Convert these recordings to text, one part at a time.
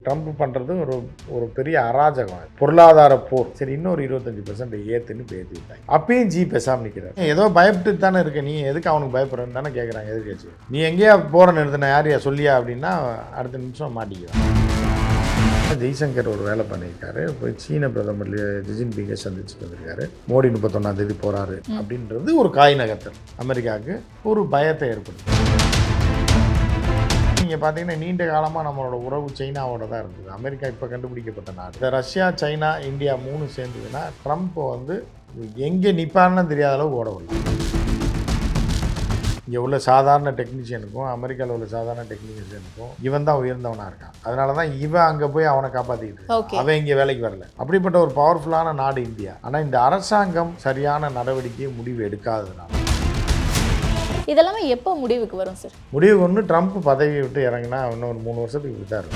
Trump பண்ணுறது ஒரு பெரிய அராஜகம். பொருளாதார போர். சரி, இன்னொரு 25% ஏற்றுன்னு பேசி விட்டாங்க. அப்பயும் ஜி பேசாமல் நிற்கிறார். ஏதோ பயப்பட்டு தானே இருக்க, நீ எதுக்கு அவனுக்கு பயப்படுறன்னு தானே கேட்குறாங்க எதிர்கட்சி. நீ எங்கேயா போகிற நிறுத்தின யாரையா சொல்லியா அப்படின்னா அடுத்த நிமிஷம் மாட்டிக்குவான். ஜெய்சங்கர் ஒரு வேலை பண்ணியிருக்காரு. போய் சீன பிரதமர் ஜின்பிங்கை சந்திச்சுட்டு வந்திருக்காரு. மோடி 31ஆம் தேதி போகிறாரு அப்படின்றது ஒரு காய் நகர்த்தல் அமெரிக்காவுக்கு ஒரு பயத்தை ஏற்படுத்தும். நீங்கள் பார்த்தீங்கன்னா நீண்ட காலமாக நம்மளோட உறவு சைனாவோட தான் இருந்தது. அமெரிக்கா இப்போ கண்டுபிடிக்கப்பட்ட நாடு. இந்த ரஷ்யா, சைனா, இந்தியா 3 சேர்ந்ததுன்னா ட்ரம்ப் எங்கே நிற்பான்னு தெரியாத அளவு ஓட விடலாம். இங்கே உள்ள சாதாரண டெக்னீஷியனுக்கும் அமெரிக்காவில் உள்ள சாதாரண டெக்னீஷியனுக்கும் இவன் தான் உயர்ந்தவனாக இருக்கான். அதனால தான் இவன் அங்கே போய் அவனை காப்பாற்றிக்கிட்டு அவன் இங்கே வேலைக்கு வரல. அப்படிப்பட்ட ஒரு பவர்ஃபுல்லான நாடு இந்தியா. ஆனால் இந்த அரசாங்கம் சரியான நடவடிக்கையை முடிவு எடுக்காததுனால இதெல்லாமே எப்போ முடிவுக்கு வரும் சார்? முடிவு ஒன்று, ட்ரம்ப் பதவியை விட்டு இறங்கினா இன்னும் ஒரு 3 வருஷத்துக்கு விட்டார்.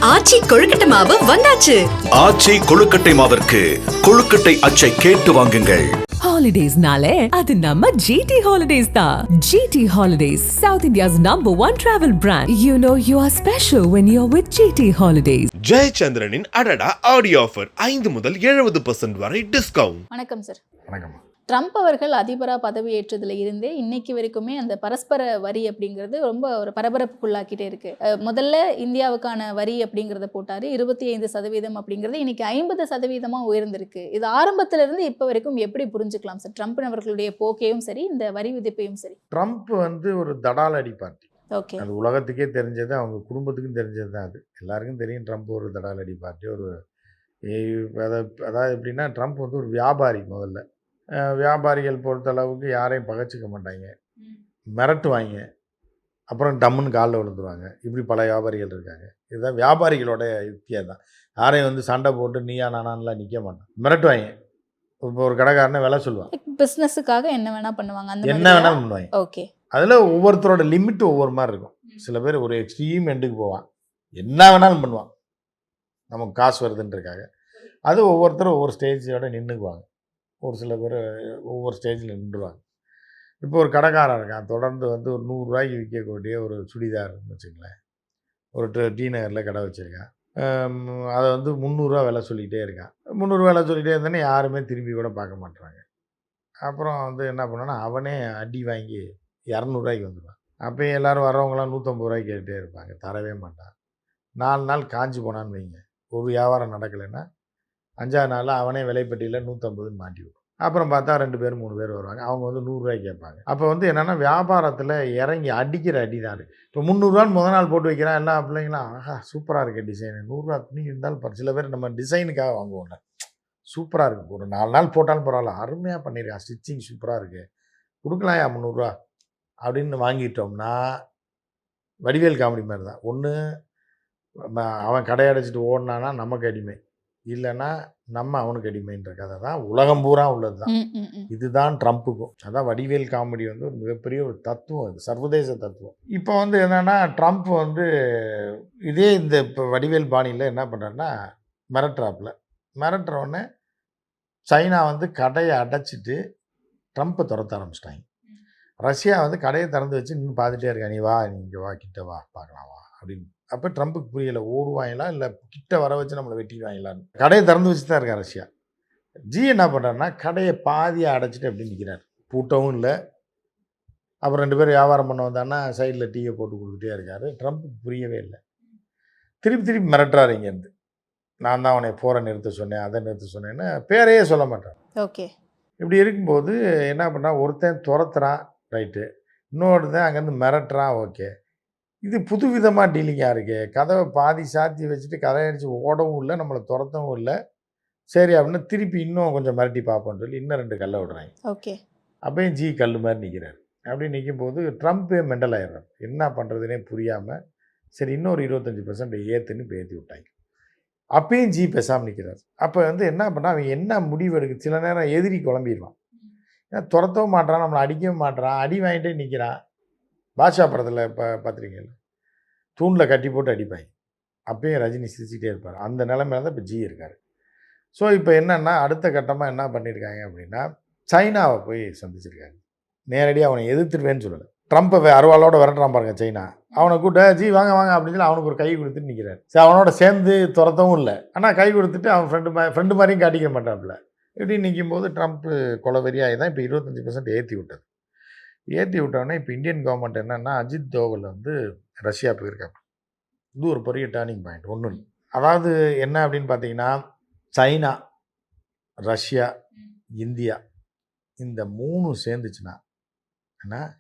ஆச்சி கொழுக்கட்டை மாவு வந்தாச்சு. ஆச்சி கொழுக்கட்டை மாவிற்கு கொழுக்கட்டை அச்சை கேட்டு வாங்குங்கள். ஹாலிடேஸ்னாலே அது நம்ம ஜிடி ஹாலிடேஸ் தான். GT holidays, South India's #1 travel brand. You know you are special when you're with GT Holidays. ஜெயச்சந்திரனின் அடடா ஆடியோ ஆஃபர் 5 முதல் 70% வரை டிஸ்கவுண்ட். வணக்கம் சார். வணக்கம். ட்ரம்ப் அவர்கள் அதிபராக பதவியேற்றதுல இருந்தே இன்னைக்கு வரைக்குமே அந்த பரஸ்பர வரி அப்படிங்கிறது ரொம்ப ஒரு பரபரப்புக்குள்ளாக்கிட்டே இருக்கு. முதல்ல இந்தியாவுக்கான வரி அப்படிங்கிறத போட்டாரு 25% அப்படிங்கிறது இன்னைக்கு 50% உயர்ந்திருக்கு. இது ஆரம்பத்துல இருந்து இப்போ வரைக்கும் எப்படி புரிஞ்சுக்கலாம் சார்? ட்ரம்ப் அவர்களுடைய போக்கையும் சரி, இந்த வரி விதிப்பையும் சரி. ட்ரம்ப் ஒரு தடாலடி பார்ட்டி. ஓகே, அது உலகத்துக்கே தெரிஞ்சது, அவங்க குடும்பத்துக்கும் தெரிஞ்சது தான். அது எல்லாருக்கும் தெரியும். ட்ரம்ப் ஒரு தடாலடி பார்ட்டி. அதாவது எப்படின்னா, ட்ரம்ப் ஒரு வியாபாரி. முதல்ல வியாபாரிகள் பொறுத்தளவுக்கு யாரையும் பகைச்சிக்க மாட்டாங்க, மிரட்டுவாங்க, அப்புறம் டம்முன்னு காலில் விழுந்துருவாங்க. இப்படி பல வியாபாரிகள் இருக்காங்க. இதுதான் வியாபாரிகளோட யுக்தியாக தான். யாரையும் சண்டை போட்டு நீயா நானான்லாம் நிற்க மாட்டான், மிரட்டுவாங்க. இப்போ ஒரு கடைக்காரனை விலை சொல்லுவான், பிஸ்னஸுக்காக என்ன வேணா பண்ணுவாங்க, அந்த என்ன வேணாலும் பண்ணுவாங்க. ஓகே, அதில் ஒவ்வொருத்தரோட லிமிட் ஒவ்வொரு மாதிரி இருக்கும். சில பேர் ஒரு எக்ஸ்ட்ரீம் எண்டுக்கு போவான், என்ன வேணாலும் பண்ணுவான் நமக்கு காசு வருதுன்றக்காக. அது ஒவ்வொருத்தரும் ஒவ்வொரு ஸ்டேஜோட நின்றுக்குவாங்க. ஒரு சில பேர் ஒவ்வொரு ஸ்டேஜில் நின்றுவாங்க. இப்போ ஒரு கடைக்காரன் இருக்கான், தொடர்ந்து ஒரு 100 ரூபாய்க்கு விற்கக்கூடிய ஒரு சுடிதார்னு வச்சுங்களேன். ஒரு டி நகரில் கடை வச்சுருக்கான். அதை 300 ரூபா விலை சொல்லிகிட்டே இருக்கான். 300 ரூபா விலை சொல்லிகிட்டே இருந்தோன்னே யாருமே திரும்பி கூட பார்க்க மாட்டுறாங்க. அப்புறம் என்ன பண்ணான்னா, அவனே அடி வாங்கி 200 ரூபாய்க்கு வந்துடுவான். அப்போயும் எல்லோரும் வரவங்களாம் 150 ரூபாய்க்கு கேட்டுகிட்டே இருப்பாங்க, தரவே மாட்டான். 4 நாள் காஞ்சி போனான்னு வைங்க, ஒரு வியாபாரம் நடக்கலைன்னா 5ஆவது நாளில் அவனே விலைப்பட்டியில் 150ன்னு மாட்டி விடும். அப்புறம் பார்த்தா 2 பேர் 3 பேர் வருவாங்க, அவங்க 100 ரூபாய்க்கு கேட்பாங்க. அப்போ என்னென்னா, வியாபாரத்தில் இறங்கி அடிக்கிற அடி தான் இருக்குது. இப்போ 300 ரூபான்னு முதல் நாள் போட்டு வைக்கிறான். எல்லா பிள்ளைங்களும் ஆஹா சூப்பராக இருக்குது டிசைனு, 100 ரூபா துணி இருந்தாலும் சில பேர் நம்ம டிசைனுக்காக வாங்குவோம்ல, சூப்பராக இருக்குது, ஒரு 4 நாள் போட்டாலும் பரவாயில்ல, அருமையாக பண்ணியிருக்கான், ஸ்டிச்சிங் சூப்பராக இருக்குது, கொடுக்கலாம்யா 300 ரூபா அப்படின்னு வாங்கிட்டோம்னா வடிவேல் காமெடி மாதிரி தான். ஒன்று அவன் கடையடைச்சிட்டு ஓடினானா நமக்கு அடிமை, இல்லைன்னா நம்ம அவனுக்கு அடிமைன்ற கதை தான் உலகம் பூரா உள்ளது தான். இதுதான் ட்ரம்ப்புக்கும். அதான் வடிவேல் காமெடி ஒரு மிகப்பெரிய ஒரு தத்துவம், அது சர்வதேச தத்துவம். இப்போ என்னென்னா, ட்ரம்ப் இதே இந்த இப்போ வடிவேல் பாணியில் என்ன பண்ணுறாருன்னா, மிரட்டுறோடனே சைனா கடையை அடைச்சிட்டு ட்ரம்ப்பை துரத்த ஆரம்பிச்சிட்டாங்க. ரஷ்யா கடையை திறந்து வச்சு நின்று பார்த்துட்டே இருக்கா, நீ வா, நீ இங்கே வா, கிட்ட வா, பார்க்கலாம் வா அப்படின்னு. அப்போ ட்ரம்ப்புக்கு புரியலை, ஓடுவாங்களா இல்லை கிட்ட வர வச்சு நம்மளை வெட்டிடுவாங்களான்னு. கடையை திறந்து வச்சு தான் இருக்கா ரஷ்யா. ஜி என்ன பண்ணுறாருன்னா, கடையை பாதியாக அடைச்சிட்டு அப்படி நிற்கிறார், பூட்டவும் இல்லை. அப்புறம் 2 பேர் வியாபாரம் பண்ண வந்தான்னா சைடில் டீயை போட்டு கொடுத்துட்டே இருக்கார். ட்ரம்ப்புக்கு புரியவே இல்லை. திருப்பி மிரட்டுறாரு இங்கேருந்து, நான் தான் அவனை போரை நிறுத்த சொன்னேன், அதை நிறுத்த சொன்னேன்னு பேரையே சொல்ல மாட்டான். ஓகே, இப்படி இருக்கும்போது என்ன பண்ணால், ஒருத்தன் துரத்துறான், ரைட்டு, இன்னொருத்தன் அங்கேருந்து மிரட்டுறான், ஓகே. இது புதுவிதமாக டீலிங்காக இருக்குது. கதவை பாதி சாத்தி வச்சுட்டு கதையை அடித்து ஓடவும் இல்லை, நம்மளை துரத்தவும் இல்லை. சரி அப்படின்னு திருப்பி இன்னும் கொஞ்சம் மிரட்டி பார்ப்போன்னு சொல்லி இன்னும் 2 கல்லை விடுறாங்க. ஓகே, அப்பயும் ஜி கல் மாதிரி நிற்கிறார். அப்படி நிற்கும் போது ட்ரம்ப்பே மெண்டல் ஆயிடுறார். என்ன பண்ணுறதுனே புரியாமல் சரி இன்னொரு 25% ஏற்றுன்னு ஏற்றி விட்டாங்க. அப்பயும் ஜி பேசாமல் நிற்கிறார். அப்போ என்ன பண்ணால் அவன் என்ன முடிவு எடுக்கு, சில நேரம் எதிரி குழம்பிடுவான். ஏன்னா துரத்தவும் மாட்டான், நம்மளை அடிக்கவும் மாட்டான், அடி வாங்கிட்டே நிற்கிறான். பாட்ஷா படத்தில் பார்த்துருக்கீங்களா, தூணில் கட்டி போட்டு அடிப்பாங்க. அப்பயும் ரஜினி சிரிச்சுக்கிட்டே இருப்பார். அந்த நிலைமையில தான் இப்போ ஜி இருக்கார். ஸோ இப்போ என்னென்னா, அடுத்த கட்டமாக என்ன பண்ணியிருக்காங்க அப்படின்னா, சைனாவை போய் சந்திச்சிருக்காங்க. நேரடியாக அவனை எதிர்த்துருவேன்னு சொல்லலை, ட்ரம்ப்பை அருவாளோடு விரட்டுறான் பாருங்க சைனா, அவனை கூட்ட ஜி வாங்க வாங்க அப்படின்னு சொல்லி அவனுக்கு ஒரு கை கொடுத்துட்டு நிற்கிறார். சரி, அவனோட சேர்ந்து துரத்தவும் இல்லை, ஆனால் கை கொடுத்துட்டு அவன் ஃப்ரெண்டு மாதிரியும் காட்டிக்க மாட்டாப்புல. இப்படி நிற்கும்போது ட்ரம்ப் கொலவெறியாகி தான் இப்போ 25% ஏற்றி விட்டது. ஏற்றி விட்டோடனே இப்போ இந்தியன் கவர்மெண்ட் என்னென்னா, அஜித் தோவல் வந்து ரஷ்யா போயிருக்காங்க. இது ஒரு பெரிய டேர்னிங் பாயிண்ட். ஒன்று அதாவது என்ன அப்படின்னு பார்த்தீங்கன்னா, சைனா, ரஷ்யா, இந்தியா இந்த 3 சேர்ந்துச்சுன்னா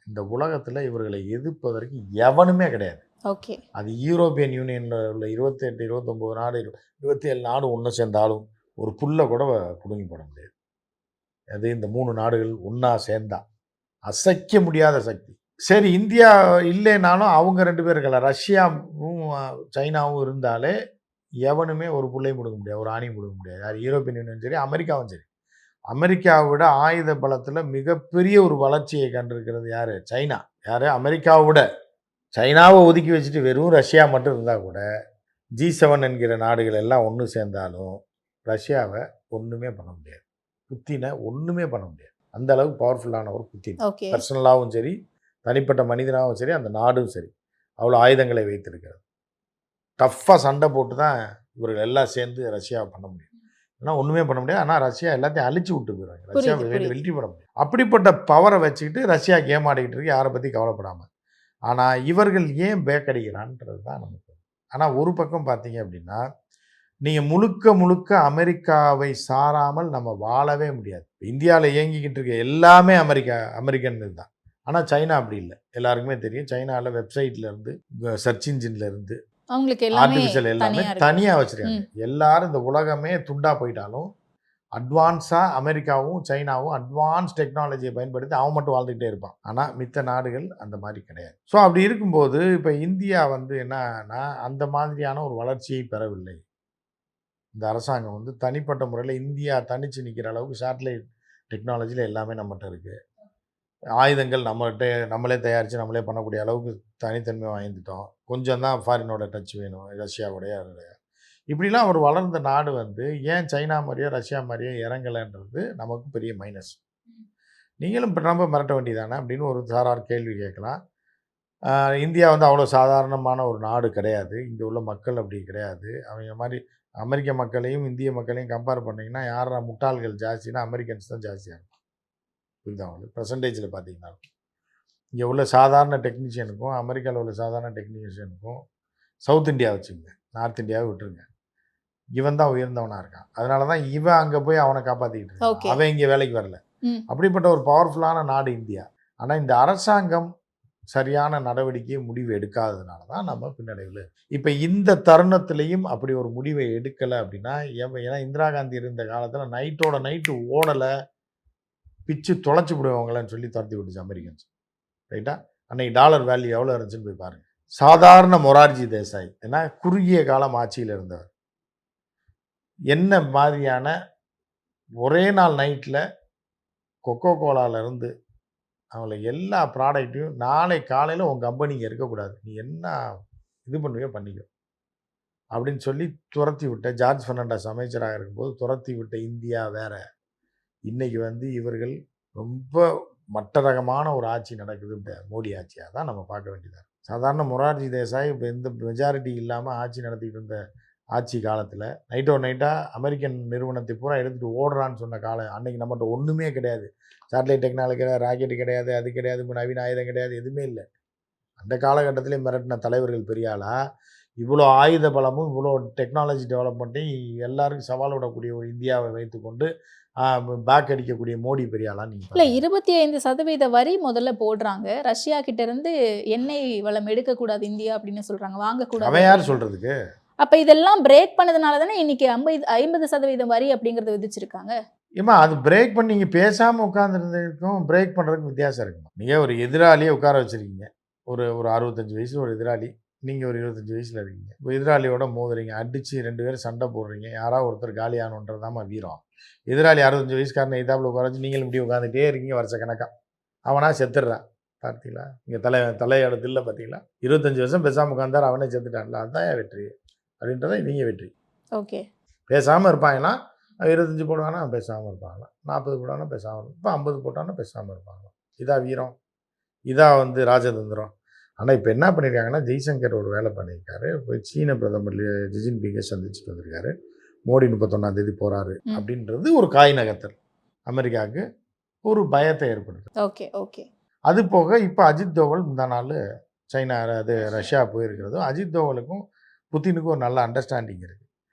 இந்த உலகத்தில் இவர்களை எதிர்ப்பதற்கு எவனுமே கிடையாது. ஓகே. அது யூரோப்பியன் யூனியனில் உள்ள 28, 29 நாடு, 27 நாடு ஒன்று சேர்ந்தாலும் ஒரு புல்லை கூட பிடுங்கி போட முடியாது. அது இந்த 3 நாடுகள் ஒன்றா சேர்ந்தா அசைக்க முடியாத சக்தி. சரி, இந்தியா இல்லைனாலும் அவங்க 2 பேர் இருக்கல, ரஷ்யாவும் சைனாவும் இருந்தாலே எவனுமே ஒரு புள்ளையும் பிடுங்க முடியாது, ஒரு ஆணியும் பிடுங்க முடியாது. யார்? யூரோப்பியன் யூனியன் சரி, அமெரிக்காவும் சரி. அமெரிக்காவை விட ஆயுத பலத்தில் மிகப்பெரிய ஒரு வளர்ச்சியை கண்டிருக்கிறது யார்? சைனா. யார்? அமெரிக்காவை விட. சைனாவை ஒதுக்கி வச்சுட்டு வெறும் ரஷ்யா மட்டும் இருந்தால் கூட G7 என்கிற நாடுகள் எல்லாம் ஒன்று சேர்ந்தாலும் ரஷ்யாவை ஒன்றுமே பண்ண முடியாது. புத்தினை ஒன்றுமே பண்ண முடியாது. அந்த அளவுக்கு பவர்ஃபுல்லான ஒரு புத்தின். ஓகே. பர்சனலாகவும் சரி, தனிப்பட்ட மனிதனாகவும் சரி, அந்த நாடும் சரி, அவ்வளோ ஆயுதங்களை வைத்திருக்கிறது. டஃப்பாக சண்டை போட்டு தான் இவர்கள் எல்லாம் சேர்ந்து ரஷ்யாவை பண்ண முடியும். ஆனால் ஒன்றுமே பண்ண முடியாது. ஆனால் ரஷ்யா எல்லாத்தையும் அழிச்சு விட்டு போயிடுவாங்க. ரஷ்யா வெற்றி பெற முடியும். அப்படிப்பட்ட பவரை வச்சுக்கிட்டு ரஷ்யா கேம் ஆடிக்கிட்டு இருக்கு, யாரை பற்றி கவலைப்படாமல். ஆனால் இவர்கள் ஏன் பேக் அடிக்கிறான்றது தான் நமக்கு. ஆனால் ஒரு பக்கம் பார்த்தீங்க அப்படின்னா, நீங்கள் முழுக்க அமெரிக்காவை சாராமல் நம்ம வாழவே முடியாது. இந்தியாவில் இயங்கிக்கிட்டு இருக்க எல்லாமே அமெரிக்கன் தான். ஆனால் சைனா அப்படி இல்லை. எல்லாருக்குமே தெரியும், சைனாவில் வெப்சைட்லேருந்து, சர்ச் இன்ஜின்லேருந்து, அவங்களுக்கு எல்லாமே ஆர்டிஃபிஷியல் எல்லாமே தனியாக வச்சுருக்காங்க. எல்லாரும் இந்த உலகமே துண்டா போயிட்டாலும் அட்வான்ஸாக அமெரிக்காவும் சைனாவும் அட்வான்ஸ் டெக்னாலஜியை பயன்படுத்தி அவன் மட்டும் வாழ்ந்துக்கிட்டே இருப்பான். ஆனால் மித்த நாடுகள் அந்த மாதிரி கிடையாது. ஸோ அப்படி இருக்கும்போது இப்போ இந்தியா வந்து என்னன்னா, அந்த மாதிரியான ஒரு வளர்ச்சியை பெறவில்லை. இந்த அரசாங்கம் வந்து தனிப்பட்ட முறையில் இந்தியா தனித்து நிற்கிற அளவுக்கு சேட்டலைட் டெக்னாலஜியில் எல்லாமே நம்மகிட்ட இருக்குது. ஆயுதங்கள் நம்மளே தயாரித்து நம்மளே பண்ணக்கூடிய அளவுக்கு தனித்தன்மை வாங்கிட்டோம். கொஞ்சம் தான் ஃபாரினோட டச் வேணும், ரஷ்யாவுடைய. இப்படிலாம் ஒரு வளர்ந்த நாடு வந்து ஏன் சைனா மாதிரியோ ரஷ்யா மாதிரியோ இறங்கலைன்றது நமக்கு பெரிய மைனஸ். நீங்களும் இப்போ நம்ம மிரட்ட வேண்டியதானே அப்படின்னு ஒரு சாரார் கேள்வி கேட்கலாம். இந்தியா வந்து அவ்வளோ சாதாரணமான ஒரு நாடு கிடையாது. இங்கே உள்ள மக்கள் அப்படி கிடையாது. அவங்க மாதிரி அமெரிக்க மக்களையும் இந்திய மக்களையும் கம்பேர் பண்ணிங்கன்னா யாரா முட்டாள்கள் ஜாஸ்தினா அமெரிக்கன்ஸ் தான் ஜாஸ்தியாக இருக்கும். புரியுதா உங்களுக்கு? பர்சன்டேஜில் பார்த்தீங்கன்னா இங்கே உள்ள சாதாரண டெக்னீஷியனுக்கும் அமெரிக்காவில் உள்ள சாதாரண டெக்னீஷியனுக்கும் சவுத் இந்தியா வச்சுங்க, நார்த் இந்தியாவை விட்டுருங்க, இவன் தான் உயர்ந்தவனாக இருக்கான். அதனால தான் இவன் அங்கே போய் அவனை காப்பாற்றிக்கிட்டு இருக்கான். அவன் இங்கே வேலைக்கு வரல. அப்படிப்பட்ட ஒரு பவர்ஃபுல்லான நாடு இந்தியா. ஆனால் இந்த அரசாங்கம் சரியான நடவடிக்கை முடிவு எடுக்காததுனால தான் நம்ம பின்னடைவில். இப்போ இந்த தருணத்திலையும் அப்படி ஒரு முடிவை எடுக்கலை அப்படின்னா, ஏன்னா இந்திரா காந்தி இருந்த காலத்தில் நைட்டோட நைட்டு ஓடலை, பிச்சு தொலைச்சி விடுவாங்களான்னு சொல்லி துரத்தி விட்டுச்சு அமெரிக்கன்ஸ். ரைட்டா? அன்னைக்கு டாலர் வேல்யூ எவ்வளோ இருந்துச்சுன்னு போய் பாருங்கள். சாதாரண மொரார்ஜி தேசாய் ஏன்னா குறுகிய காலம் ஆட்சியில் இருந்தவர் என்ன மாதிரியான ஒரே நாள் நைட்டில் கொக்கோ கோலாவிலேருந்து அவங்கள எல்லா ப்ராடக்ட்டையும் நாளை காலையில் உங்கள் கம்பெனிங்க இருக்கக்கூடாது, நீ என்ன இது பண்ணுவியோ பண்ணிக்கோ அப்படின்னு சொல்லி துரத்தி விட்ட ஜார்ஜ் பெர்னாண்டஸ் அமைச்சராக இருக்கும்போது துரத்தி விட்ட இந்தியா வேற. இன்றைக்கி வந்து இவர்கள் ரொம்ப மற்ற ரகமான ஒரு ஆட்சி நடக்குது. இந்த மோடி ஆட்சியாக தான் நம்ம பார்க்க வேண்டியதாக. சாதாரண மொரார்ஜி தேசாய் இப்போ எந்த மெஜாரிட்டி இல்லாமல் ஆட்சி நடத்திக்கிட்டு இருந்த ஆட்சி காலத்தில் நைட்டாக அமெரிக்கன் நிறுவனத்தை பூரா எடுத்துகிட்டு ஓடுறான்னு சொன்ன காலம். அன்றைக்கி நம்மகிட்ட ஒன்றுமே கிடையாது. சேட்டலைட் டெக்னாலஜி கிடையாது, ராக்கெட்டு கிடையாது, அது கிடையாது, நவீன ஆயுதம் கிடையாது, எதுவுமே இல்லை. அந்த காலகட்டத்திலே மிரட்டின தலைவர்கள் பெரிய ஆளா? இவ்வளோ ஆயுத பலமும் இவ்வளோ டெக்னாலஜி டெவலப்மெண்ட்டையும் எல்லாருக்கும் சவால் விடக்கூடிய ஒரு இந்தியாவை வைத்துக்கொண்டு பேக் அடிக்கக்கூடிய மோடி பெரியாளா? நீங்கள் இல்லை, 25% வரி முதல்ல போடுறாங்க. ரஷ்யா கிட்ட இருந்து எண்ணெய் வளம் எடுக்கக்கூடாது இந்தியா அப்படின்னு சொல்றாங்க, வாங்கக்கூடாது. அவன் யார் சொல்றதுக்கு? அப்ப இதெல்லாம் பிரேக் பண்ணதுனால தானே இன்னைக்கு 50% வரி அப்படிங்கறத விதிச்சிருக்காங்க. ஏமா அது பிரேக் பண்ணி நீங்கள் பேசாமல் உட்காந்துருந்ததுக்கும் பிரேக் பண்ணுறதுக்கு வித்தியாசம் இருக்குமா? நீங்கள் ஒரு எதிராளியை உட்கார வச்சுருக்கீங்க, ஒரு 65 வயசு ஒரு எதிராளி, நீங்கள் ஒரு 25 வயசில் இருக்கீங்க. இப்போ எதிராளியோட மோதுறீங்க, அடித்து 2 பேரும் சண்டை போடுறீங்க, யாராவது ஒருத்தர் காலியானோன்றதாம்மா வீரம். எதிராளி 65 வயசுக்காரனை எதாப்பில் உட்கார வச்சு நீங்களும் இப்படி உட்காந்துட்டே இருக்கீங்க வருஷ கணக்காக, அவனா செத்துடுறான். பார்த்தீங்களா? இங்கே தலையோட தில்லை பார்த்தீங்களா? 25 வருஷம் பேசாமல் உட்காந்தார், அவனே செத்துட்டான்ல, அதுதான் என் வெற்றி அப்படின்றத நீங்கள் வெற்றி. ஓகே. பேசாமல் இருப்பாங்கன்னா 25 போடுவானா பேசாமல் இருப்பாங்களாம், 40 போட்டானா பேசாமல், இப்போ 50 போட்டானா பேசாமல் இருப்பாங்களாம். இதா வீரம்? இதா வந்து ராஜதந்திரம்? ஆனால் இப்போ என்ன பண்ணியிருக்காங்கன்னா ஜெய்சங்கர் ஒரு வேலை பண்ணியிருக்காரு. போய் சீன பிரதமர் ஜி ஜின்பிங்கை சந்திச்சுட்டு வந்திருக்காரு. மோடி 31ஆம் தேதி போகிறாரு அப்படின்றது ஒரு காய் நகர்த்தல் அமெரிக்காவுக்கு ஒரு பயத்தை ஏற்படுது. Okay okay. அது போக இப்போ அஜித் தோவல் முந்தா நாள் சைனா ரஷ்யா போயிருக்கிறதும் அஜித் தோவலுக்கும் புத்தினுக்கும் ஒரு நல்ல அண்டர்ஸ்டாண்டிங் இருக்குது.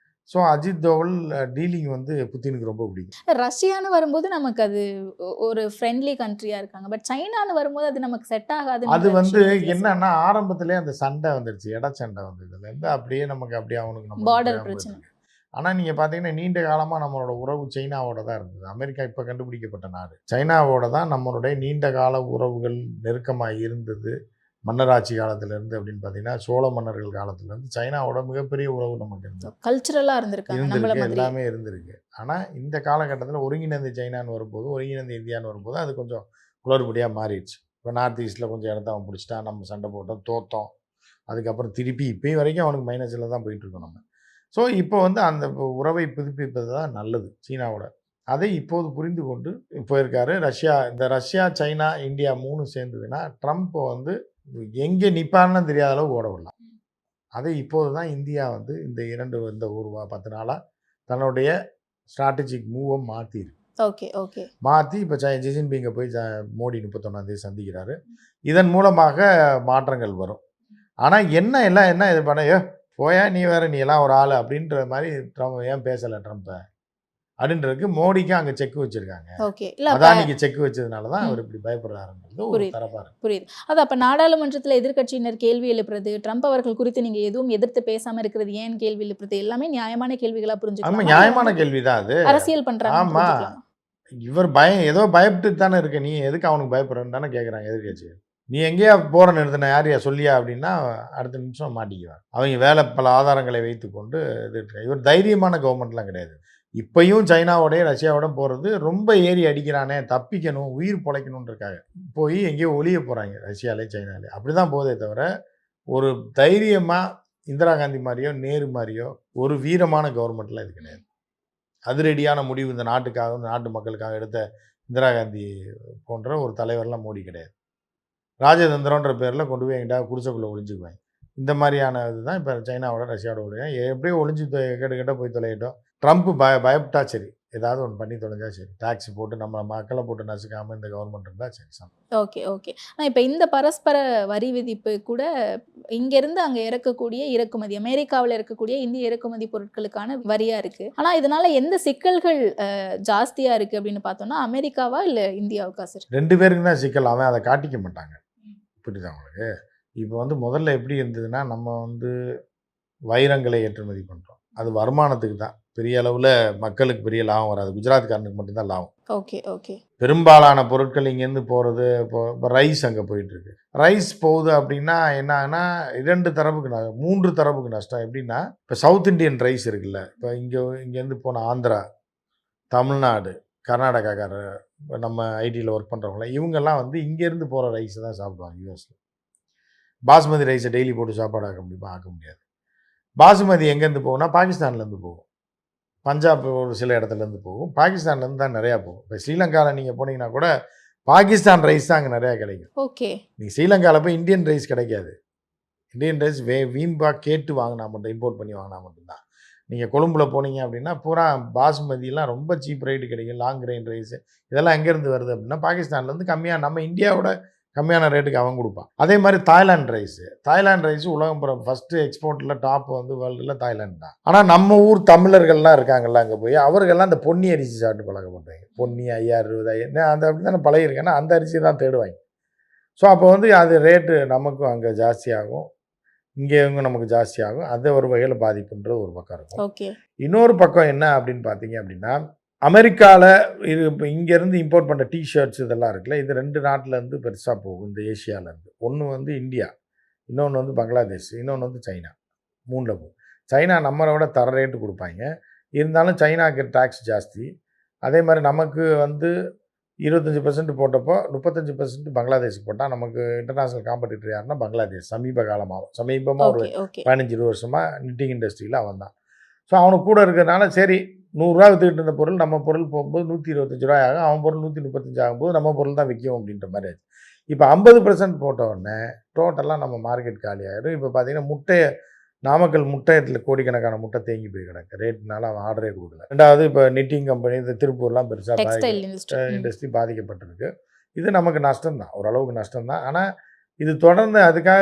ஸோ அஜித் தோவல் டீலிங் வந்து புத்தினுக்கு ரொம்ப பிடிக்கும். ரஷ்யான்னு வரும்போது நமக்கு அது ஒரு ஃப்ரெண்ட்லி கண்ட்ரியா இருக்காங்க. பட் சைனான்னு வரும்போது அது நமக்கு செட் ஆகாது. அது வந்து என்னன்னா ஆரம்பத்திலே அந்த சண்டை வந்துடுச்சு, இடச்சண்டை வந்ததுலேருந்து அப்படியே நமக்கு அப்படியே அவனுக்கு பார்டர் பிரச்சனை. ஆனால் நீங்கள் பார்த்தீங்கன்னா நீண்ட காலமாக நம்மளோட உறவு சைனாவோட தான் இருந்தது. அமெரிக்கா இப்போ கண்டுபிடிக்கப்பட்ட நாடு. சைனாவோட தான் நம்மளுடைய நீண்ட கால உறவுகள் நெருக்கமாக இருந்தது. மன்னராட்சி காலத்திலேருந்து அப்படின்னு பார்த்தீங்கன்னா சோழ மன்னர்கள் காலத்துலேருந்து சைனாவோட மிகப்பெரிய உறவு நமக்கு இருந்தது. கல்ச்சுரலாக இருந்திருக்கு, எல்லாமே இருந்திருக்கு. ஆனால் இந்த காலகட்டத்தில் ஒருங்கிணைந்த சைனான்னு வரும்போது, ஒருங்கிணைந்த இந்தியான்னு வரும்போது அது கொஞ்சம் குளறுபடியாக மாறிடுச்சு. இப்போ நார்த் ஈஸ்ட்டில் கொஞ்சம் இடத்த அவன் பிடிச்சிட்டான், நம்ம சண்டை போட்டோம், தோத்தோம். அதுக்கப்புறம் திருப்பி இப்போயும் வரைக்கும் அவனுக்கு மைனஸில் தான் போயிட்டுருக்கோம் நம்ம. ஸோ இப்போ வந்து அந்த உறவை புதுப்பிப்பது தான் நல்லது சீனாவோட. அதை இப்போது புரிந்து கொண்டு போயிருக்காரு. ரஷ்யா சைனா இந்தியா 3 சேர்ந்ததுன்னா ட்ரம்ப் வந்து எங்கே நிற்பான்னு தெரியாத அளவு ஓட விடலாம். அதை இப்போது தான் இந்தியா வந்து இந்த ஒரு 10 நாளாக தன்னுடைய ஸ்ட்ராட்டஜிக் மூவை மாற்றிருக்கு. Okay okay. மாற்றி இப்போ ஜி ஜின்பிங்கை போய் மோடி 31ஆம் தேதி சந்திக்கிறாரு. இதன் மூலமாக மாற்றங்கள் வரும். ஆனால் என்ன இது பண்ண போயா நீ வேற நீ எல்லாம் ஒரு ஆள் அப்படின்ற மாதிரி ட்ரம்ப் ஏன் பேசலை ட்ரம்ப்பை அப்படின்றதுக்கு மோடிக்கு அங்கே செக் வச்சிருக்காங்க. ஓகே. இல்லை அதான் நீங்கள் செக் வச்சதுனால தான் அவர் இப்படி பயப்படுறாருன்றது ஒரு தரப்பாரு. புரியுது. அது அப்போ நாடாளுமன்றத்தில் எதிர்க்கட்சியினர் கேள்வி எழுப்புறது, ட்ரம்ப் அவர்கள் குறித்து நீங்கள் எதுவும் எதிர்த்து பேசாமல் இருக்கிறது, ஏன் கேள்வி எழுப்புறது, எல்லாமே நியாயமான கேள்விகளாக புரிஞ்சுக்கலாம். ஆமாம், நியாயமான கேள்வி தான் அது. அரசியல் பண்ணுறாங்க. ஆமாம், இவர் ஏதோ பயப்பட்டு தானே இருக்க, நீ எதுக்கு அவனுக்கு பயப்படுறன்னு தானே கேட்குறாங்க எதிர்கட்சி. நீ எங்கேயா போகிற நிறுத்தின யாரையா சொல்லியா அப்படின்னா அடுத்த நிமிஷம் மாட்டிக்குவார். அவங்க வேலை பல ஆதாரங்களை வைத்து கொண்டு இவர் தைரியமான கவர்மெண்ட்லாம் கிடையாது. இப்பயும் சைனாவோடய ரஷ்யாவோட போகிறது ரொம்ப ஏறி அடிக்கிறானே, தப்பிக்கணும், உயிர் பொழைக்கணுன்றக்காக போய் எங்கேயோ ஒளிய போகிறாங்க ரஷ்யாலே சைனாலே. அப்படி தான் போதே தவிர ஒரு தைரியமாக இந்திரா காந்தி மாதிரியோ நேரு மாதிரியோ ஒரு வீரமான கவர்மெண்ட்லாம் இது கிடையாது. அதிரடியான முடிவு இந்த நாட்டுக்காக நாட்டு மக்களுக்காக எடுத்த இந்திரா காந்தி போன்ற ஒரு தலைவர்லாம் மோடி கிடையாது. ராஜதந்திரன்ற பேரில் கொண்டு போய் எங்கிட்ட குடிசைக்குள்ளே ஒளிஞ்சுக்குவாங்க. இந்த மாதிரியான இதுதான் இப்போ சைனாவோட ரஷ்யாவோட எப்படியோ ஒளிஞ்சு கேட்ட போய் தொலையிட்டோம். ட்ரம்ப் பயப்பட்டா சரி, ஏதாவது ஒன்று பண்ணி தொலைஞ்சா சரி, டாக்ஸி போட்டு நம்ம மக்களை போட்டு நசுக்காமல் இந்த கவர்மெண்ட் இருந்தால் சரி சம். Okay okay. ஆனால் இப்போ இந்த பரஸ்பர வரி விதிப்பு கூட இங்கேருந்து அங்கே இறக்கக்கூடிய இறக்குமதி, அமெரிக்காவில் இருக்கக்கூடிய இந்திய இறக்குமதி பொருட்களுக்கான வரியாக இருக்குது. ஆனால் இதனால் எந்த சிக்கல்கள் ஜாஸ்தியாக இருக்குது அப்படின்னு பார்த்தோம்னா அமெரிக்காவா இல்லை இந்தியாவுக்கா சார்? 2 பேருக்கு தான் சிக்கல். அவன் அதை காட்டிக்க மாட்டாங்க. புரியுதா உங்களுக்கு? இப்போ வந்து முதல்ல எப்படி இருந்ததுன்னா நம்ம வந்து வைரங்களை ஏற்றுமதி பண்ணுறோம். அது வருமானத்துக்கு தான், பெரிய அளவில் மக்களுக்கு பெரிய லாபம் வராது. குஜராத்காரனுக்கு மட்டும்தான் லாபம். Okay okay. பெரும்பாலான பொருட்கள் இங்கேருந்து போகிறது இப்போ ரைஸ் அங்கே போயிட்டுருக்கு. ரைஸ் போகுது அப்படின்னா என்னன்னா 2 தரப்புக்கு 3 தரப்புக்கு நஷ்டம். எப்படின்னா இப்போ சவுத் இண்டியன் ரைஸ் இருக்குல்ல, இப்போ இங்கேருந்து போன ஆந்திரா, தமிழ்நாடு, கர்நாடகாக்கார நம்ம ஐடியில் ஒர்க் பண்ணுறவங்கள இவங்கெல்லாம் வந்து இங்கேருந்து போகிற ரைஸை தான் சாப்பிடுவாங்க. யூஎஸில் பாஸ்மதி ரைஸை டெய்லி போட்டு சாப்பாடு ஆக்க முடியாது. பாசுமதி எங்கேருந்து போகும்னா பாகிஸ்தான்லேருந்து போகும், பஞ்சாப் ஒரு சில இடத்துலேருந்து போகும், பாகிஸ்தான்லேருந்து தான் நிறையா போகும். இப்போ ஸ்ரீலங்காவில் நீங்கள் போனீங்கன்னா கூட பாகிஸ்தான் ரைஸ் தான் அங்கே நிறையா கிடைக்கும். ஓகே. நீங்கள் ஸ்ரீலங்காவில் போய் இந்தியன் ரைஸ் கிடைக்காது. இந்தியன் ரைஸ் வீம்பாக கேட்டு வாங்கினா மட்டும், இம்போர்ட் பண்ணி வாங்கினா மட்டும்தான். நீங்கள் கொழும்புல போனீங்க அப்படின்னா பூரா பாசுமதியெலாம் ரொம்ப சீப் ரேட்டு கிடைக்கும். லாங் கிரெயின் ரைஸு இதெல்லாம் எங்கேருந்து வருது அப்படின்னா பாகிஸ்தான்லேருந்து கம்மியாக, நம்ம இந்தியாவோட கம்மியான ரேட்டுக்கு அவன் கொடுப்பான். அதே மாதிரி தாய்லாந்து ரைஸு உலகம் ஃபஸ்ட்டு எக்ஸ்போர்ட்டில் டாப் வந்து வேர்ல்டில் தாய்லாந்து தான். ஆனால் நம்ம ஊர் தமிழர்கள்லாம் இருக்காங்கல்ல, அங்கே போய் அவர்கள்லாம் அந்த பொன்னி அரிசி சாப்பிட்டு பழக மாட்டாங்க. பொன்னி 5000 6000 அந்த அப்படி தானே பழகிருக்கேன்னா அந்த அரிசியை தான் தேடுவாங்க. ஸோ அப்போ வந்து அது ரேட்டு நமக்கும் அங்கே ஜாஸ்தியாகும், இங்கேயும் நமக்கு ஜாஸ்தியாகும். அது ஒரு வகையில் பாதிப்புன்ற ஒரு பக்கம் இருக்கும். ஓகே. இன்னொரு பக்கம் என்ன அப்படின்னு பார்த்தீங்க அப்படின்னா அமெரிக்காவில் இப்போ இங்கேருந்து இம்போர்ட் பண்ணுற டிஷர்ட்ஸ் இதெல்லாம் இருக்குல்ல, இது 2 நாட்டிலேருந்து பெருசாக போகும். இந்த ஏஷியாவிலேருந்து ஒன்று வந்து இந்தியா, இன்னொன்று வந்து பங்களாதேஷ், இன்னொன்று வந்து சைனா. 3ல் போகும். சைனா நம்மளை விட தர ரேட்டு கொடுப்பாங்க. இருந்தாலும் சைனாவுக்கு டேக்ஸ் ஜாஸ்தி. அதே மாதிரி நமக்கு வந்து 25% போட்டப்போ 35% பங்களாதேஷுக்கு போட்டால் நமக்கு இன்டர்நேஷ்னல் காம்படிட்டர் யாருன்னா பங்களாதேஷ். சமீபமாக ஒரு 15-20 வருஷமாக நிட்டிங் இண்டஸ்ட்ரியில் அவன் தான். ஸோ அவனுக்கு கூட இருக்கிறதுனால சரி 100 ரூபா விற்றுக்கிட்டு இருந்த பொருள் நம்ம பொருள் போகும்போது 125 ரூபாய் ஆகும், அவன் பொருள் 135 ஆகும்போது நம்ம பொருள் தான் விற்கும் அப்படின்ற மாதிரி ஆச்சு. இப்போ 50% போட்ட உடனே டோட்டலாக நம்ம மார்க்கெட் காலி ஆகிடும். இப்போ பார்த்தீங்கன்னா முட்டையை நாமக்கல் முட்டையத்தில் கோடிக்கணக்கான முட்டை தேங்கி போய் கிடக்கு. ரேட்னால அவன் ஆர்டரே கொடுக்கல. ரெண்டாவது இப்போ நிட்டிங் கம்பெனி இந்த திருப்பூர்லாம் பெருசாக டெக்ஸ்டைல் இண்டஸ்ட்ரி பாதிக்கப்பட்டிருக்கு. இது நமக்கு நஷ்டம் தான், ஓரளவுக்கு நஷ்டம் தான். ஆனால் இது தொடர்ந்து அதுக்காக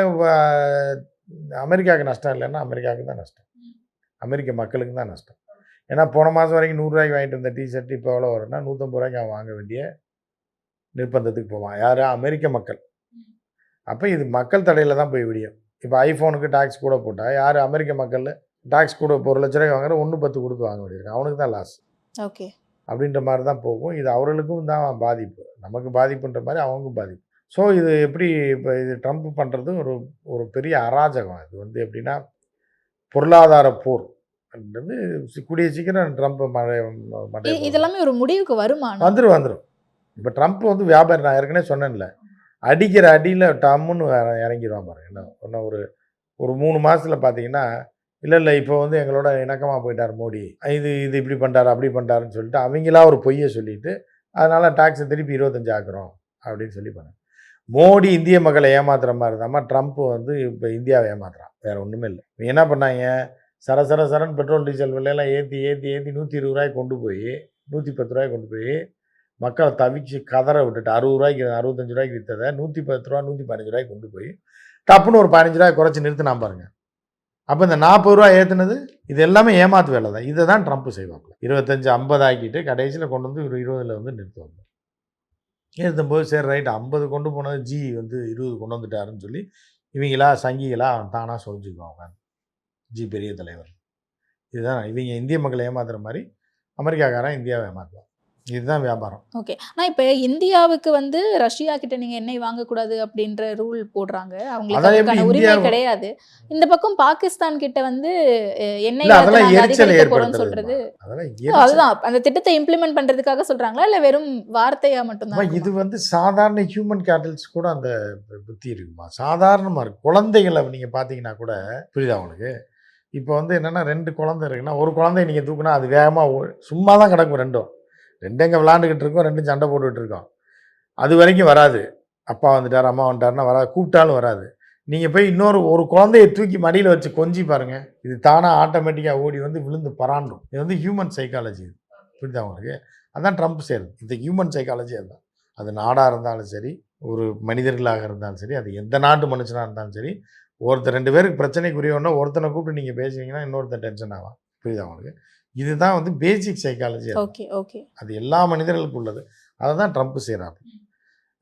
அமெரிக்காவுக்கு நஷ்டம் இல்லைன்னா அமெரிக்காவுக்கு தான் நஷ்டம், அமெரிக்க மக்களுக்கு தான் நஷ்டம். ஏன்னா போன மாதம் வரைக்கும் 100 ரூபாய்க்கு வாங்கிட்டு இருந்த டிஷர்ட் இப்போ எவ்வளோ வரும்னா 150 ரூபாய்க்கு அவன் வாங்க வேண்டிய நிர்பந்தத்துக்கு போவான். யார்? அமெரிக்க மக்கள். அப்போ இது மக்கள் தடையில் தான் போய் விடியும். இப்போ ஐஃபோனுக்கு டாக்ஸ் கூட போட்டால் யார்? அமெரிக்க மக்கள் டாக்ஸ் கூட இப்போ 1 லட்ச ரூபாய்க்கு வாங்குற 1.10 கொடுத்து வாங்க வேண்டியிருக்கு. அவனுக்கு தான் லாஸ். ஓகே. அப்படின்ற மாதிரி தான் போகும். இது அவர்களுக்கும் தான் பாதிப்பு, நமக்கு பாதிப்புன்ற மாதிரி அவங்களுக்கும் பாதிப்பு. ஸோ இது எப்படி இப்போ இது ட்ரம்ப் பண்ணுறது ஒரு பெரிய அராஜகம். இது வந்து எப்படின்னா பொருளாதார போர் அப்படின்றது கூடிய சீக்கிரம் ட்ரம்ப் இதெல்லாமே ஒரு முடிவுக்கு வருமா? வந்துடும். இப்போ ட்ரம்ப் வந்து வியாபாரி, நான் ஏற்கனவே சொன்னேன்ல, அடிக்கிற அடியில் டம்முன்னு இறங்கிடுவான் பாருங்க. என்ன ஒரு 3 மாதத்தில் பார்த்தீங்கன்னா, இல்லை இப்போ வந்து எங்களோட இணக்கமாக போயிட்டார் மோடி, இது இப்படி பண்ணிட்டார் அப்படி பண்ணிட்டாருன்னு சொல்லிட்டு அவங்களா ஒரு பொய்யை சொல்லிட்டு அதனால் டாக்ஸை திருப்பி 25 ஆக்குறோம் அப்படின்னு சொல்லி பண்ணாங்க. மோடி இந்திய மக்களை ஏமாத்துற மாதிரி இருந்தாமல் ட்ரம்ப் வந்து இப்போ இந்தியாவை ஏமாத்துறான், வேறு ஒன்றுமே இல்லை. என்ன பண்ணாங்க? சரன்னு பெட்ரோல் டீசல் விலையெல்லாம் ஏற்றி 120 ரூபாய்க்கு கொண்டு போய் 110 ரூபாய்க்கு கொண்டு போய் மக்களை தவிச்சு கதற விட்டுட்டு 60 ரூபாய்க்கு 65 ரூபாய்க்கு விற்றதை 110 ரூபா 115 ரூபாய்க்கு கொண்டு போய் டப்புன்னு ஒரு 15 ரூபாய் குறைச்சி நிறுத்தினா பாருங்க. அப்போ இந்த 40 ரூபா ஏற்றுனது இது எல்லாமே ஏமாத்து வேலை தான். இதை தான் ட்ரம்ப் செய்வாங்க. 25 50 ஆக்கிட்டு கடைசியில் கொண்டு வந்து 20 வந்து நிறுத்துவாங்க. நிறுத்தும்போது சரி ரைட் 50 கொண்டு போனது ஜி வந்து 20 கொண்டு வந்துட்டாருன்னு சொல்லி இவங்களா சங்கிகளா தானாக சொல்லிச்சுக்குவாங்க. ஜி பெரிய தலைவர். இதுதான் இவங்க இந்திய மக்களை ஏமாத்துற மாதிரி அமெரிக்காக்காரன் இந்தியாவை ஏமாத்துவான். இதுதான் வியாபாரம். ஓகே. ஆனால் இப்போ இந்தியாவுக்கு வந்து ரஷ்யா கிட்ட நீங்கள் எண்ணெய் வாங்கக்கூடாது அப்படின்ற ரூல் போடுறாங்க. அவங்களுக்கு அதுக்கான உரிமை கிடையாது. இந்த பக்கம் பாகிஸ்தான் கிட்ட வந்து எண்ணெய் அதெல்லாம் எரிச்சல் ஏற்படுத்துறது சொல்றது அதுதான் அந்த திட்டத்தை இம்ப்ளிமெண்ட் பண்றதுக்காக சொல்றாங்களா இல்லை வெறும் வார்த்தையா மட்டும்தான்? இது வந்து சாதாரண ஹியூமன் கேட்டல்ஸ் கூட அந்த புத்தி இருக்குமா? சாதாரணமாக இருக்கு. குழந்தைகளை நீங்கள் பார்த்தீங்கன்னா கூட புரியுதா உங்களுக்கு? இப்போ வந்து என்னென்னா 2 குழந்தை இருக்குன்னா ஒரு குழந்தைய நீங்கள் தூக்குனா அது வேகமாக சும்மா தான் கிடக்கும். ரெண்டும் எங்கே விளாண்டுக்கிட்டு இருக்கோம், 2 சண்டை போட்டுக்கிட்டு இருக்கோம். அது வரைக்கும் வராது. அப்பா வந்துட்டார் அம்மா வந்துட்டாருன்னா வராது, கூப்பிட்டாலும் வராது. நீங்கள் போய் ஒரு குழந்தைய தூக்கி மடியில் வச்சு கொஞ்சி பாருங்கள், இது தானாக ஆட்டோமேட்டிக்காக ஓடி வந்து விழுந்து பராண்டும். இது வந்து ஹியூமன் சைக்காலஜி. இது புரியுதா உங்களுக்கு? அதான் ட்ரம்ப் செய்கிறது. இந்த ஹியூமன் சைக்காலஜி அதுதான். அது நாடாக இருந்தாலும் சரி, ஒரு மனிதர்களாக இருந்தாலும் சரி, அது எந்த நாட்டு மனுஷனாக இருந்தாலும் சரி, ஒருத்தர் 2 பேருக்கு பிரச்சனைக்குரியவொன்னா ஒருத்தனை கூப்பிட்டு நீங்கள் பேசுவீங்கன்னா இன்னொருத்தர் டென்ஷன் ஆகும். புரியுதா உங்களுக்கு? இதுதான் வந்து பேசிக் சைக்காலஜி. ஓகே. அது எல்லா மனிதர்களுக்கும் உள்ளது. அதை தான் ட்ரம்ப் செய்கிறாங்க.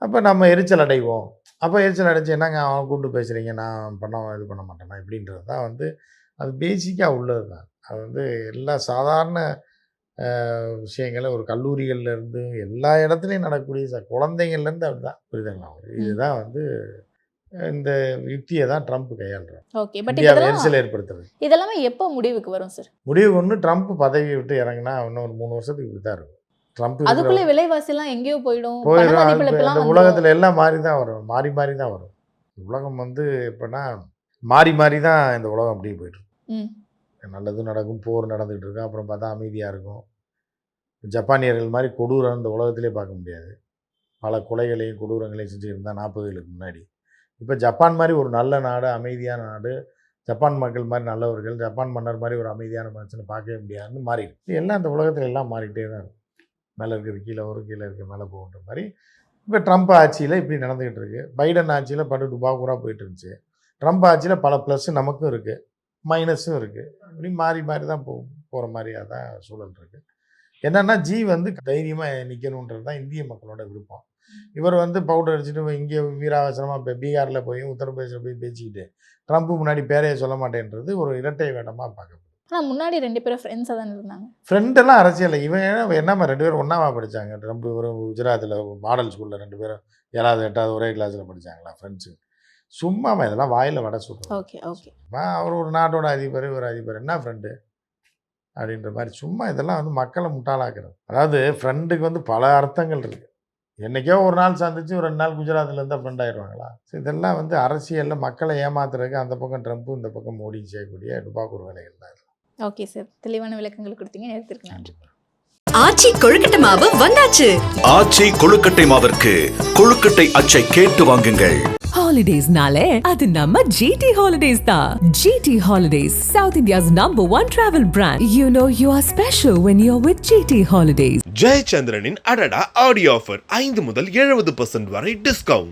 அப்போ நம்ம எரிச்சல் அடைவோம். அப்போ எரிச்சல் அடைச்சு என்னங்க அவன் கூப்பிட்டு பேசுகிறீங்க, நான் இது பண்ண மாட்டேனா இப்படின்றது தான் வந்து அது பேசிக்காக உள்ளது தான். அது வந்து எல்லா சாதாரண விஷயங்களை ஒரு கல்லூரிகள்லேருந்து எல்லா இடத்துலையும் நடக்கக்கூடிய குழந்தைங்கள்லேருந்து அப்படி தான். புரியுதுங்களா? இதுதான் வந்து இந்த யுக்தியை தான் ட்ரம்ப் கையாளுறாரு. ஓகே. பட் எரிச்சல் ஏற்படுத்துறது. இதெல்லாமே எப்போ முடிவுக்கு வரும் சார்? முடிவு ஒன்று ட்ரம்ப் பதவியை விட்டு இறங்கினா இன்னும் ஒரு 3 வருஷத்துக்கு இப்படி தான் இருக்கும். ட்ரம்ப் அதுக்குள்ளே விலைவாசி எல்லாம் எங்கேயோ போயிடும். இந்த உலகத்தில் எல்லாம் மாறி தான் வரும், மாறி தான் வரும். உலகம் வந்து எப்படின்னா மாறி தான் இந்த உலகம் அப்படியே போயிட்டு இருக்கும். நல்லது நடக்கும், போர் நடந்துகிட்டு இருக்கும், அப்புறம் பார்த்தா அமைதியாக இருக்கும். ஜப்பானியர்கள் மாதிரி கொடூரம் இந்த உலகத்திலே பார்க்க முடியாது. பல கொலைகளையும் கொடூரங்களையும் செஞ்சுருந்தா 40களுக்கு முன்னாடி. இப்போ ஜப்பான் மாதிரி ஒரு நல்ல நாடு, அமைதியான நாடு, ஜப்பான் மக்கள் மாதிரி நல்லவர்கள், ஜப்பான் மன்னர் மாதிரி ஒரு அமைதியான மனுஷனை பார்க்கவே முடியாதுன்னு மாறிடுது. எல்லாம் இந்த உலகத்தில் எல்லாம் மாறிக்கிட்டே தான் இருக்கும். மேலே இருக்கிறது கீழே வரும், கீழே இருக்கிற மேலே போகுன்ற மாதிரி இப்போ ட்ரம்ப் ஆட்சியில் இப்படி நடந்துக்கிட்டு இருக்குது. பைடன் ஆட்சியில் பட்டு டுபாக்கூராக போயிட்டு இருந்துச்சு. ட்ரம்ப் ஆட்சியில் பல ப்ளஸ்ஸு நமக்கும் இருக்குது, மைனஸும் இருக்குது. இப்படி மாறி தான் போகிற மாதிரியாக தான் சூழல் இருக்குது. என்னென்னா ஜி வந்து தைரியமாக நிற்கணுன்றது தான் இந்திய மக்களோட விருப்பம். இவர் வந்து பவுடர் அடிச்சுட்டு இங்கே வீராவசனமாக இப்போ பீகாரில் போய் உத்தரப்பிரதேசில் போய் பேசிக்கிட்டு ட்ரம்ப் முன்னாடி பேரையை சொல்ல மாட்டேன்றது ஒரு இரட்டை வேடமாக பார்க்கப்படுது. ஆனால் முன்னாடி 2 பேரும் ஃப்ரெண்ட்ஸாக தான் இருந்தாங்க. ஃப்ரெண்டெல்லாம் அரசியல் இவன் என்னம்மா 2 பேரும் ஒன்றாவா படித்தாங்க? ட்ரம்ப் இவரும் குஜராத்தில் மாடல் ஸ்கூலில் 2 பேரும் 7வது 8வது ஒரே கிளாஸில் படித்தாங்களா ஃப்ரெண்ட்ஸு? சும்மாமா இதெல்லாம் வாயில் வட சொல்கிறோம். ஓகே. அவர் ஒரு நாட்டோட அதிபர், ஒரு அதிபர் என்ன ஃப்ரெண்டு அப்படின்ற மாதிரி சும்மா இதெல்லாம் வந்து மக்களை முட்டாளாக்குறது. அதாவது ஃப்ரெண்டுக்கு வந்து பல அர்த்தங்கள் இருக்குது. என்றைக்கோ ஒரு நாள் சந்திச்சு ஒரு 2 நாள் குஜராத்தில் இருந்தால் ஃப்ரெண்ட் ஆயிடுவாங்களா? ஸோ இதெல்லாம் வந்து அரசியலில் மக்களை ஏமாத்துறதுக்கு அந்த பக்கம் ட்ரம்ப்பு இந்த பக்கம் மோடி செய்யக்கூடிய டுபாக்கூர் வேலைகள் தான். ஓகே சார், தெளிவான விளக்கங்கள் கொடுத்தீங்க. நேரத்திற்கு நன்றி. ஆச்சி கொழுக்கட்டை மாவு வந்தாச்சு. ஆச்சி கொழுக்கட்டை மாவிற்கு கொழுக்கட்டை அச்சை கேட்டு வாங்குங்கள். Holidays-நாலே அது நம்ம GT Holidays தான். GT Holidays, South India's #1 travel brand. You know you are special when you're with GT Holidays. ஜெயச்சந்திரனின் அடடா ஆடியோ ஆஃபர் 5 முதல் 70% வரை டிஸ்கவுண்ட்.